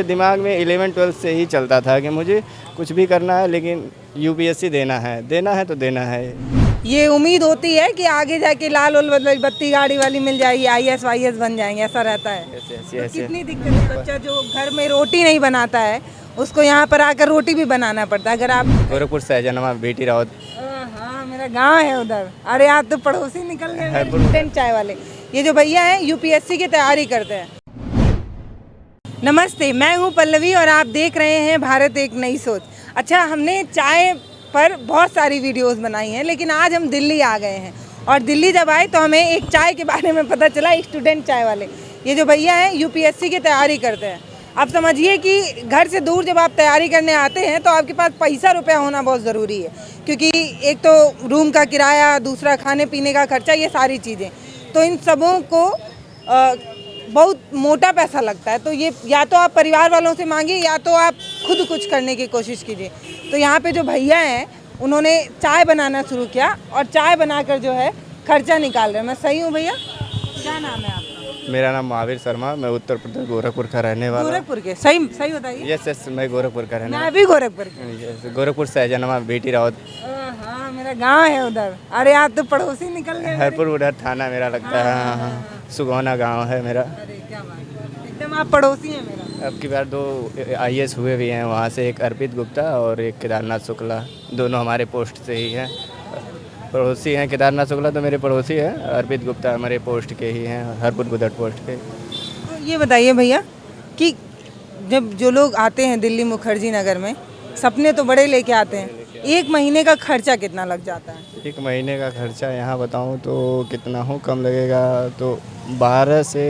दिमाग में 11-12 से ही चलता था कि मुझे कुछ भी करना है, लेकिन यूपीएससी देना है तो देना है। ये उम्मीद होती है कि आगे जाके लाल उल बत्ती गाड़ी वाली मिल जाएगी, आईएएस वाईएएस बन जाएंगे, ऐसा रहता है। तो कितनी दिक्कत है, बच्चा जो घर में रोटी नहीं बनाता है उसको यहाँ पर आकर रोटी भी बनाना पड़ता है। अगर आप गोरखपुर से जन्मा बेटी रावत। हाँ, मेरा गांव है उधर। अरे आप तो पड़ोसी निकल गए, स्टूडेंट चाय वाले। ये जो भैया हैं यूपीएससी की तैयारी करते हैं। नमस्ते, मैं हूँ पल्लवी और आप देख रहे हैं भारत एक नई सोच। अच्छा, हमने चाय पर बहुत सारी वीडियोस बनाई हैं, लेकिन आज हम दिल्ली आ गए हैं और दिल्ली जब आए तो हमें एक चाय के बारे में पता चला, स्टूडेंट चाय वाले। ये जो भैया हैं यूपीएससी की तैयारी करते हैं। आप समझिए कि घर से दूर जब आप तैयारी करने आते हैं तो आपके पास पैसा रुपया होना बहुत ज़रूरी है, क्योंकि एक तो रूम का किराया, दूसरा खाने पीने का खर्चा, ये सारी चीज़ें, तो इन सबों को बहुत मोटा पैसा लगता है। तो ये या तो आप परिवार वालों से मांगिए या तो आप खुद कुछ करने की कोशिश कीजिए। तो यहाँ पे जो भैया हैं उन्होंने चाय बनाना शुरू किया और चाय बनाकर जो है खर्चा निकाल रहे हैं। मैं सही हूँ भैया? क्या नाम है आपका? मेरा नाम महावीर शर्मा, मैं उत्तर प्रदेश गोरखपुर का रहने वाला। गोरखपुर के? सही सही बताइए। यस, मैं गोरखपुर का रहने मैं भी गोरखपुर के। वाला। गोरखपुर से जन्मा बेटी रावत। हाँ, मेरा गांव है उधर। अरे आप तो पड़ोसी निकल गए। हरपुर उधर थाना मेरा लगता है। हाँ, सुगौना गांव है मेरा। अरे क्या बात है, एकदम आप पड़ोसी हैं मेरा। अब की बार 2 आईएएस हुए भी हैं वहाँ से, एक अर्पित गुप्ता और एक केदारनाथ शुक्ला, दोनों हमारे पोस्ट से ही हैं, पड़ोसी हैं। केदारनाथ शुक्ला तो मेरे पड़ोसी हैं, अर्पित गुप्ता हमारे पोस्ट के ही हैं, हरपुर गुदड़ पोस्ट के। तो ये बताइए भैया कि जब जो लोग आते हैं दिल्ली मुखर्जी नगर में, सपने तो बड़े लेके आते हैं, एक महीने का खर्चा कितना लग जाता है? एक महीने का खर्चा यहाँ बताऊँ तो कितना हो, कम लगेगा तो 12 से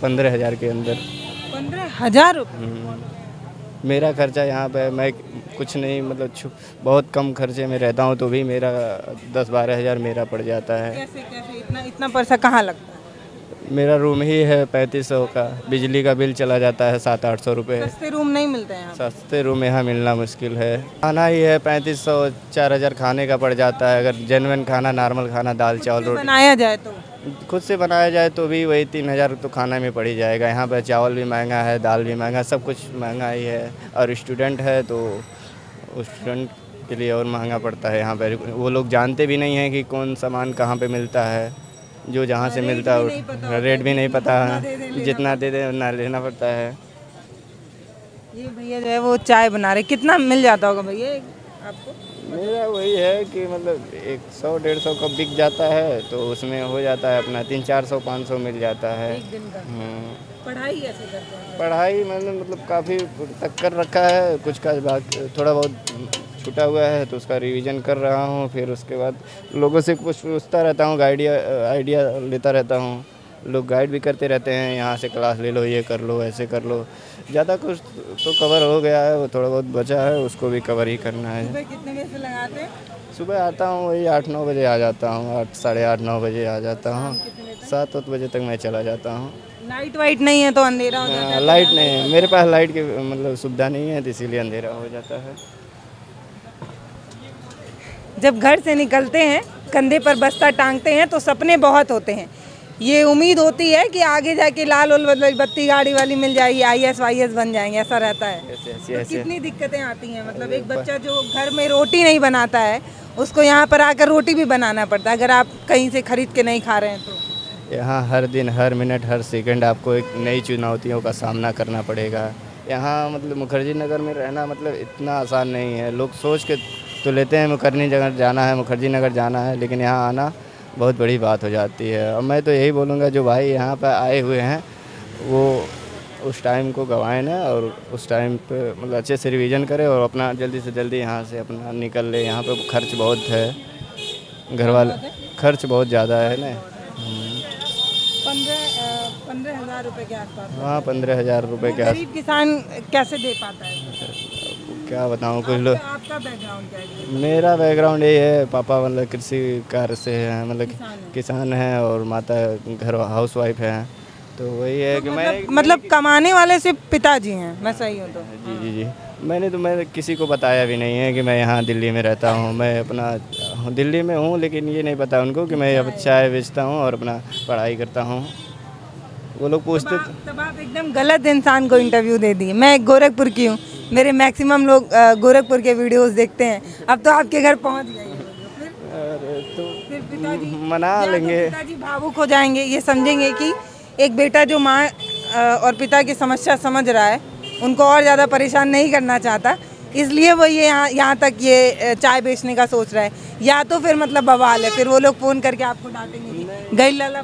15 हज़ार के अंदर। 15,000 रुपये? मेरा खर्चा यहाँ पे, मैं कुछ नहीं मतलब बहुत कम खर्चे में रहता हूँ, तो भी मेरा 10-12 हज़ार मेरा पड़ जाता है। कैसे कैसे इतना पैसा कहाँ लगता है? मेरा रूम ही है 3500 का, बिजली का बिल चला जाता है 700-800 रुपये। सस्ते रूम नहीं मिलते हैं यहाँ? सस्ते रूम यहाँ मिलना मुश्किल है। खाना ही है 3500-4000 खाने का पड़ जाता है, अगर जेन्युइन खाना, नॉर्मल खाना, दाल चावल रोटी बनाया जाए तो खुद से बनाया जाए तो भी वही 3000 तो खाना में पड़ ही जाएगा। यहाँ पर चावल भी महंगा है, दाल भी महंगा, सब कुछ महंगा ही है। और स्टूडेंट है तो स्टूडेंट के लिए और महंगा पड़ता है। यहाँ पर वो लोग जानते भी नहीं हैं कि कौन सामान कहाँ पे मिलता है, जो जहाँ से मिलता है रेट भी नहीं पता, जितना दे दे उतना लेना पड़ता है। ये भैया जो है वो चाय बना रहे, कितना मिल जाता होगा भैया आपको? मेरा वही है कि मतलब 100-150 का बिक जाता है, तो उसमें हो जाता है अपना 300-400-500 मिल जाता है। एक दिन का? पढ़ाई कैसे करते हैं? पढ़ाई मैंने मतलब काफ़ी तक कर रखा है, कुछ का थोड़ा बहुत छूटा हुआ है तो उसका रिवीजन कर रहा हूँ। फिर उसके बाद लोगों से कुछ पूछता रहता हूँ, आइडिया लेता रहता हूँ। लोग गाइड भी करते रहते हैं, यहाँ से क्लास ले लो, ये कर लो, ऐसे कर लो। ज़्यादा कुछ तो कवर हो गया है, वो थोड़ा बहुत बचा है, उसको भी कवर ही करना है। सुबह कितने बजे से लगाते हैं? सुबह आता हूँ वही 8-9 बजे आ जाता हूँ, 8 साढ़े 8-9 बजे आ जाता हूँ, 7-8 बजे तक मैं चला जाता हूँ। लाइट वाइट नहीं है तो अंधेरा हो जाता है? लाइट नहीं है मेरे पास, लाइट की मतलब सुविधा नहीं है, तो इसीलिए अंधेरा हो जाता है। जब घर से निकलते हैं, कंधे पर बस्ता टांगते हैं तो सपने बहुत होते हैं। ये उम्मीद होती है कि आगे जाके लाल उल बत्ती गाड़ी वाली मिल जाएगी, आईएएस वाईएएस बन जाएंगे, ऐसा रहता है। तो कितनी दिक्कतें आती हैं, मतलब एक बच्चा जो घर में रोटी नहीं बनाता है उसको यहाँ पर आकर रोटी भी बनाना पड़ता है, अगर आप कहीं से खरीद के नहीं खा रहे हैं तो। यहाँ हर दिन, हर मिनट, हर सेकंड आपको एक नई चुनौतियों का सामना करना पड़ेगा। यहाँ मतलब मुखर्जी नगर में रहना मतलब इतना आसान नहीं है। लोग सोच के तो लेते हैं मुखर्जी नगर जाना है, मुखर्जी नगर जाना है, लेकिन यहाँ आना बहुत बड़ी बात हो जाती है। और मैं तो यही बोलूँगा, जो भाई यहाँ पर आए हुए हैं वो उस टाइम को गंवाएं ना, और उस टाइम पे मतलब अच्छे से रिवीजन करें और अपना जल्दी से जल्दी यहाँ से अपना निकल ले। यहाँ पे खर्च बहुत है, घर वाले खर्च बहुत ज़्यादा है ना। 15,000 रुपये के आसपास? हाँ, 15,000 रुपये के आस। गरीब किसान कैसे दे पाता है? क्या बताऊँ, कुछ लोग। आपका बैकग्राउंड क्या है? मेरा बैकग्राउंड ये है, पापा मतलब कृषि कार्य से हैं, मतलब किसान हैं, और माता घर हाउस वाइफ हैं। तो वही है कि मतलब कमाने वाले से पिताजी हैं, मैं सही हूँ तो? जी। मैंने किसी को बताया भी नहीं है कि मैं यहाँ दिल्ली में रहता हूँ। मैं अपना दिल्ली में हूँ, लेकिन ये नहीं पता उनको कि मैं अब चाय बेचता हूँ और अपना पढ़ाई करता हूँ। वो लोग पूछते तब आप एकदम गलत इंसान को इंटरव्यू दे दिए। मैं गोरखपुर की हूँ, मेरे मैक्सिमम लोग गोरखपुर के वीडियोस देखते हैं। अब तो आपके घर पहुँच गए ये वीडियो, अरे तो फिर पिताजी मना या तो लेंगे। पिताजी भावुक हो जाएंगे, ये समझेंगे कि एक बेटा जो माँ और पिता की समस्या समझ रहा है, उनको और ज़्यादा परेशान नहीं करना चाहता, इसलिए वो ये यहाँ तक ये चाय बेचने का सोच रहा है। या तो फिर मतलब बवाल है, फिर वो लोग फ़ोन करके आपको डांटेंगे कि गई लाला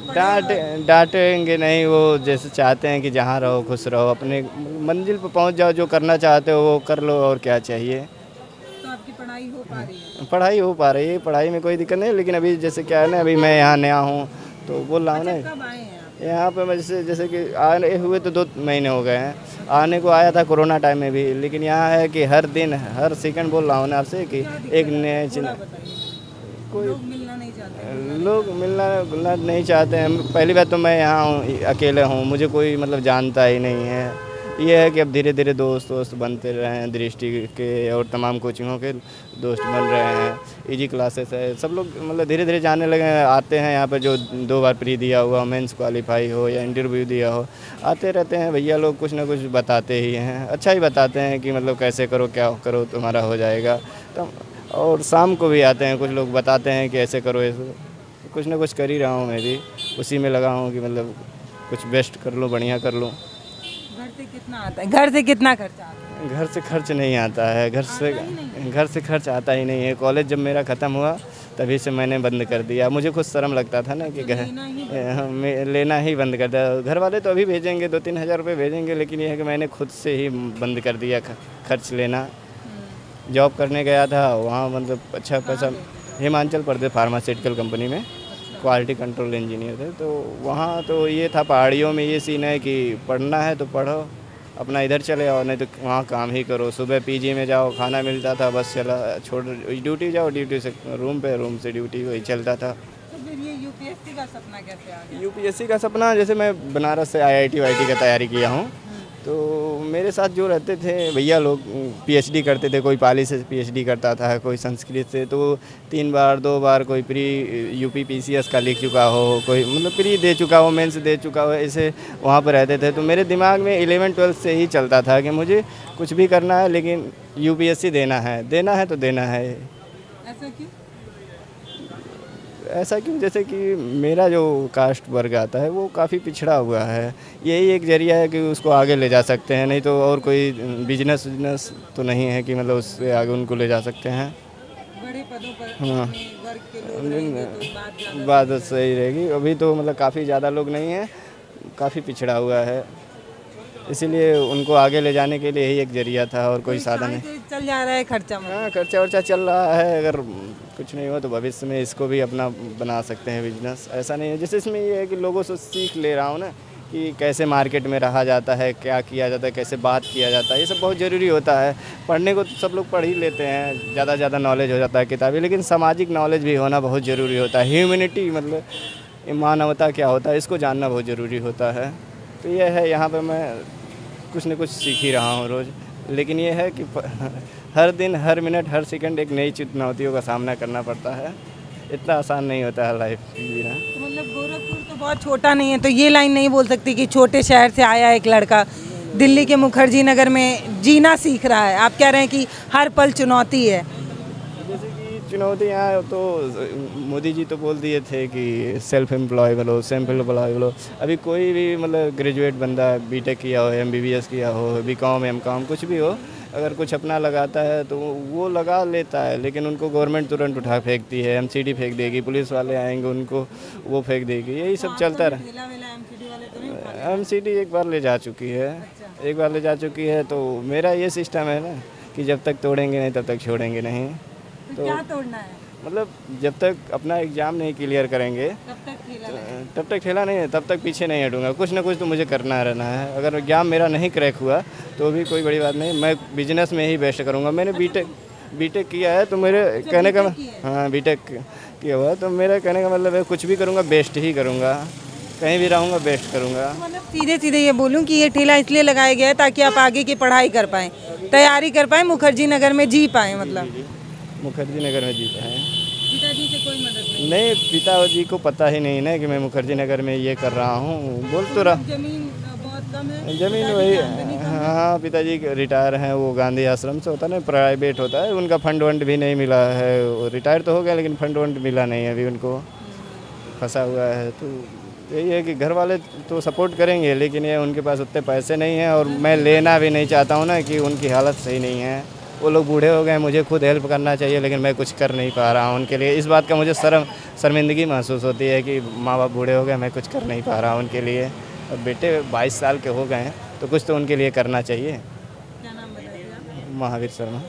डांटेंगे नहीं, वो जैसे चाहते हैं कि जहाँ रहो खुश रहो, अपने मंजिल पर पहुंच जाओ, जो करना चाहते हो वो कर लो, और क्या चाहिए। तो आपकी पढ़ाई हो पा रही है? पढ़ाई हो पा रही है, पढ़ाई में कोई दिक्कत नहीं, लेकिन अभी जैसे क्या है ना, अभी मैं यहाँ नया हूँ तो बोल रहा हूँ ना, कब आए हैं आप? यहाँ पे मैं जैसे कि आए हुए तो 2 महीने हो गए हैं। आने को आया था कोरोना टाइम में भी, लेकिन यहाँ है कि हर दिन हर सेकंड बोल रहा हूँ ना आपसे कि एक नया कोई लोग मिलना नहीं चाहते? लोग मिलना नहीं चाहते हैं। पहली बात तो मैं यहाँ हूँ, अकेले हूँ, मुझे कोई मतलब जानता ही नहीं है। ये है कि अब धीरे धीरे दोस्त बनते रहे हैं, दृष्टि के और तमाम कोचिंगों के दोस्त बन रहे हैं। इजी क्लासेस है, सब लोग मतलब धीरे धीरे जाने लगे हैं, आते हैं यहाँ पे, जो 2 बार प्री दिया हुआ, मेंस क्वालिफाई हो या इंटरव्यू दिया हो, आते रहते हैं भैया लोग, कुछ ना कुछ बताते ही हैं, अच्छा ही बताते हैं कि मतलब कैसे करो, क्या करो, तुम्हारा हो जाएगा। तो और शाम को भी आते हैं कुछ लोग, बताते हैं कि ऐसे करो, ऐसे कुछ ना कुछ कर ही रहा हूँ मैं भी, उसी में लगा हूँ कि मतलब कुछ बेस्ट कर लूँ, बढ़िया कर लूँ। घर से कितना आता है? घर से कितना खर्चा आता है? घर से खर्च नहीं आता है, घर से खर्च आता ही नहीं है। कॉलेज जब मेरा ख़त्म हुआ तभी से मैंने बंद कर दिया। मुझे खुद शर्म लगता था ना कि लेना ही बंद कर दिया। घर वाले तो अभी भेजेंगे, 2-3 हज़ार रुपये भेजेंगे, लेकिन ये है कि मैंने खुद से ही बंद कर दिया खर्च लेना। जॉब करने गया था वहाँ, मतलब अच्छा पैसा, हिमाचल प्रदेश फार्मास्यूटिकल कंपनी में क्वालिटी कंट्रोल इंजीनियर थे। तो वहाँ तो ये था, पहाड़ियों में ये सीन है कि पढ़ना है तो पढ़ो, अपना इधर चले आओ, नहीं तो वहाँ काम ही करो। सुबह पीजी में जाओ, खाना मिलता था, बस चला छोड़, ड्यूटी जाओ, ड्यूटी से रूम पे, रूम से ड्यूटी, वही चलता था। तो फिर ये यूपीएससी का सपना कैसे आ गया? यूपीएससी का सपना, जैसे मैं बनारस से IIT वाईटी का तैयारी किया हूँ, तो मेरे साथ जो रहते थे भैया लोग PhD करते थे, कोई पाली से PhD करता था, कोई संस्कृत से, तो 3 बार 2 बार कोई प्री यूपी PCS का लिख चुका हो, कोई मतलब प्री दे चुका हो, मेंस दे चुका हो, ऐसे वहाँ पर रहते थे। तो मेरे दिमाग में 11-12 से ही चलता था कि मुझे कुछ भी करना है, लेकिन UPSC देना है तो देना है। ऐसा क्यों? ऐसा क्यों, जैसे कि मेरा जो कास्ट वर्ग आता है वो काफ़ी पिछड़ा हुआ है, यही एक जरिया है कि उसको आगे ले जा सकते हैं, नहीं तो और कोई बिजनेस तो नहीं है कि मतलब उससे आगे उनको ले जा सकते हैं। बड़े पदों पर हाँ, अपने वर्ग के लोग रहेंगे तो बात बात सही रहेगी। अभी तो मतलब काफ़ी ज़्यादा लोग नहीं हैं, काफ़ी पिछड़ा हुआ है, इसीलिए उनको आगे ले जाने के लिए यही एक जरिया था, और कोई साधन नहीं। तो चल जा रहा है खर्चा में। हाँ, खर्चा वर्चा चल रहा है। अगर कुछ नहीं हो तो भविष्य में इसको भी अपना बना सकते हैं बिजनेस। ऐसा नहीं है, जैसे इसमें ये है कि लोगों से सीख ले रहा हूँ ना कि कैसे मार्केट में रहा जाता है, क्या किया जाता है, कैसे बात किया जाता है, ये सब बहुत ज़रूरी होता है। पढ़ने को तो सब लोग पढ़ ही लेते हैं, ज़्यादा ज़्यादा नॉलेज हो जाता है किताबी, लेकिन सामाजिक नॉलेज भी होना बहुत ज़रूरी होता है। ह्यूमैनिटी मतलब मानवता क्या होता है, इसको जानना बहुत ज़रूरी होता है। तो ये है, यहाँ पर मैं कुछ न कुछ सीख ही रहा हूँ रोज़, लेकिन ये है कि हर दिन, हर मिनट, हर सेकंड एक नई चुनौतियों का सामना करना पड़ता है। इतना आसान नहीं होता है लाइफ जीना। तो मतलब गोरखपुर तो बहुत छोटा नहीं है, तो ये लाइन नहीं बोल सकती कि छोटे शहर से आया एक लड़का दिल्ली के मुखर्जी नगर में जीना सीख रहा है। आप कह रहे हैं कि हर पल चुनौती है। जैसे कि चुनौती यहाँ तो मोदी जी तो बोल दिए थे कि सेल्फ एम्प्लॉयबल हो। अभी कोई भी मतलब ग्रेजुएट बंदा, बीटेक किया हो, MBBS किया हो, BCom MCom कुछ भी हो, अगर कुछ अपना लगाता है तो वो लगा लेता है, लेकिन उनको गवर्नमेंट तुरंत उठा फेंकती है, MCD फेंक देगी, पुलिस वाले आएंगे उनको वो फेंक देगी, यही सब चलता रहा। MCD एक बार ले जा चुकी है, तो मेरा ये सिस्टम है ना कि जब तक तोड़ेंगे नहीं तब तक छोड़ेंगे नहीं। तो क्या तोड़ना है? मतलब जब तक अपना एग्ज़ाम नहीं क्लियर करेंगे तब तक ठेला नहीं है, तब तक पीछे नहीं हटूंगा। कुछ ना कुछ तो मुझे करना रहना है। अगर एग्ज़ाम मेरा नहीं क्रैक हुआ तो भी कोई बड़ी बात नहीं, मैं बिजनेस में ही बेस्ट करूँगा। मैंने बीटेक किया है, तो मेरे कहने का, हाँ बीटेक किया हुआ, तो मेरा कहने का मतलब है कुछ भी करूँगा बेस्ट ही करूँगा, कहीं भी रहूँगा बेस्ट करूँगा। मतलब सीधे सीधे ये बोलूँ कि ये ठेला इसलिए लगाया गया है ताकि आप आगे की पढ़ाई कर पाएँ, तैयारी कर पाएँ, मुखर्जी नगर में जी पाएँ। मतलब मुखर्जी नगर में जीता है। पिताजी से कोई मदद नहीं? नहीं, पिताजी को पता ही नहीं ना कि मैं मुखर्जी नगर में ये कर रहा हूँ। बोल तो रहा, जमीन बहुत कम है, ज़मीन पिताजी वही, की आमदनी कम है। हाँ पिताजी रिटायर हैं, वो गांधी आश्रम से होता है ना, प्राइवेट होता है, उनका फंड वंड भी नहीं मिला है। वो रिटायर तो हो गया लेकिन फंड वंड मिला नहीं है अभी उनको, फंसा हुआ है। तो यही है कि घर वाले तो सपोर्ट करेंगे लेकिन ये उनके पास उतने पैसे नहीं हैं, और मैं लेना भी नहीं चाहता हूँ ना कि उनकी हालत सही नहीं है। वो लोग बूढ़े हो गए, मुझे खुद हेल्प करना चाहिए लेकिन मैं कुछ कर नहीं पा रहा हूँ उनके लिए। इस बात का मुझे शर्मिंदगी महसूस होती है कि माँ बाप बूढ़े हो गए, मैं कुछ कर नहीं पा रहा हूँ उनके लिए। और बेटे 22 साल के हो गए हैं तो कुछ तो उनके लिए करना चाहिए। क्या नाम बताइए आप? महावीर शर्मा।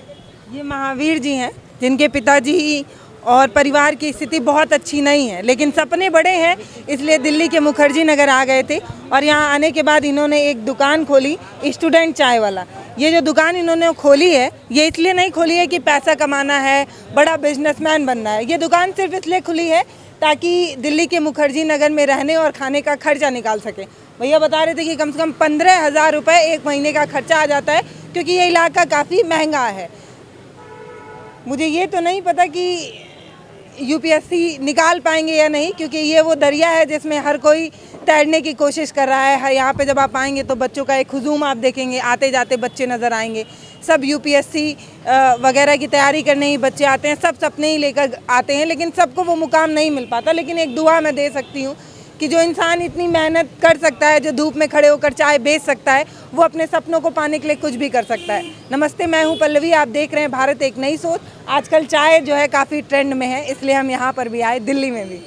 ये महावीर जी हैं जिनके पिताजी और परिवार की स्थिति बहुत अच्छी नहीं है, लेकिन सपने बड़े हैं, इसलिए दिल्ली के मुखर्जी नगर आ गए थे। और यहाँ आने के बाद इन्होंने एक दुकान खोली, स्टूडेंट चाय वाला। ये जो दुकान इन्होंने खोली है, ये इसलिए नहीं खोली है कि पैसा कमाना है, बड़ा बिजनेसमैन बनना है। ये दुकान सिर्फ इसलिए खुली है ताकि दिल्ली के मुखर्जी नगर में रहने और खाने का खर्चा निकाल सके। भैया बता रहे थे कि कम से कम 15,000 रुपये एक महीने का खर्चा आ जाता है, क्योंकि ये इलाका काफ़ी महंगा है। मुझे ये तो नहीं पता कि यूपीएससी निकाल पाएंगे या नहीं, क्योंकि ये वो दरिया है जिसमें हर कोई तैरने की कोशिश कर रहा है। यहाँ पे जब आप आएंगे तो बच्चों का एक हुजूम आप देखेंगे, आते जाते बच्चे नज़र आएंगे। सब यूपीएससी वगैरह की तैयारी करने ही बच्चे आते हैं, सब सपने ही लेकर आते हैं, लेकिन सबको वो मुकाम नहीं मिल पाता। लेकिन एक दुआ मैं दे सकती हूँ कि जो इंसान इतनी मेहनत कर सकता है, जो धूप में खड़े होकर चाय बेच सकता है, वो अपने सपनों को पाने के लिए कुछ भी कर सकता है। नमस्ते, मैं हूँ पल्लवी, आप देख रहे हैं भारत एक नई सोच। आजकल चाय जो है काफ़ी ट्रेंड में है, इसलिए हम यहाँ पर भी आए, दिल्ली में भी।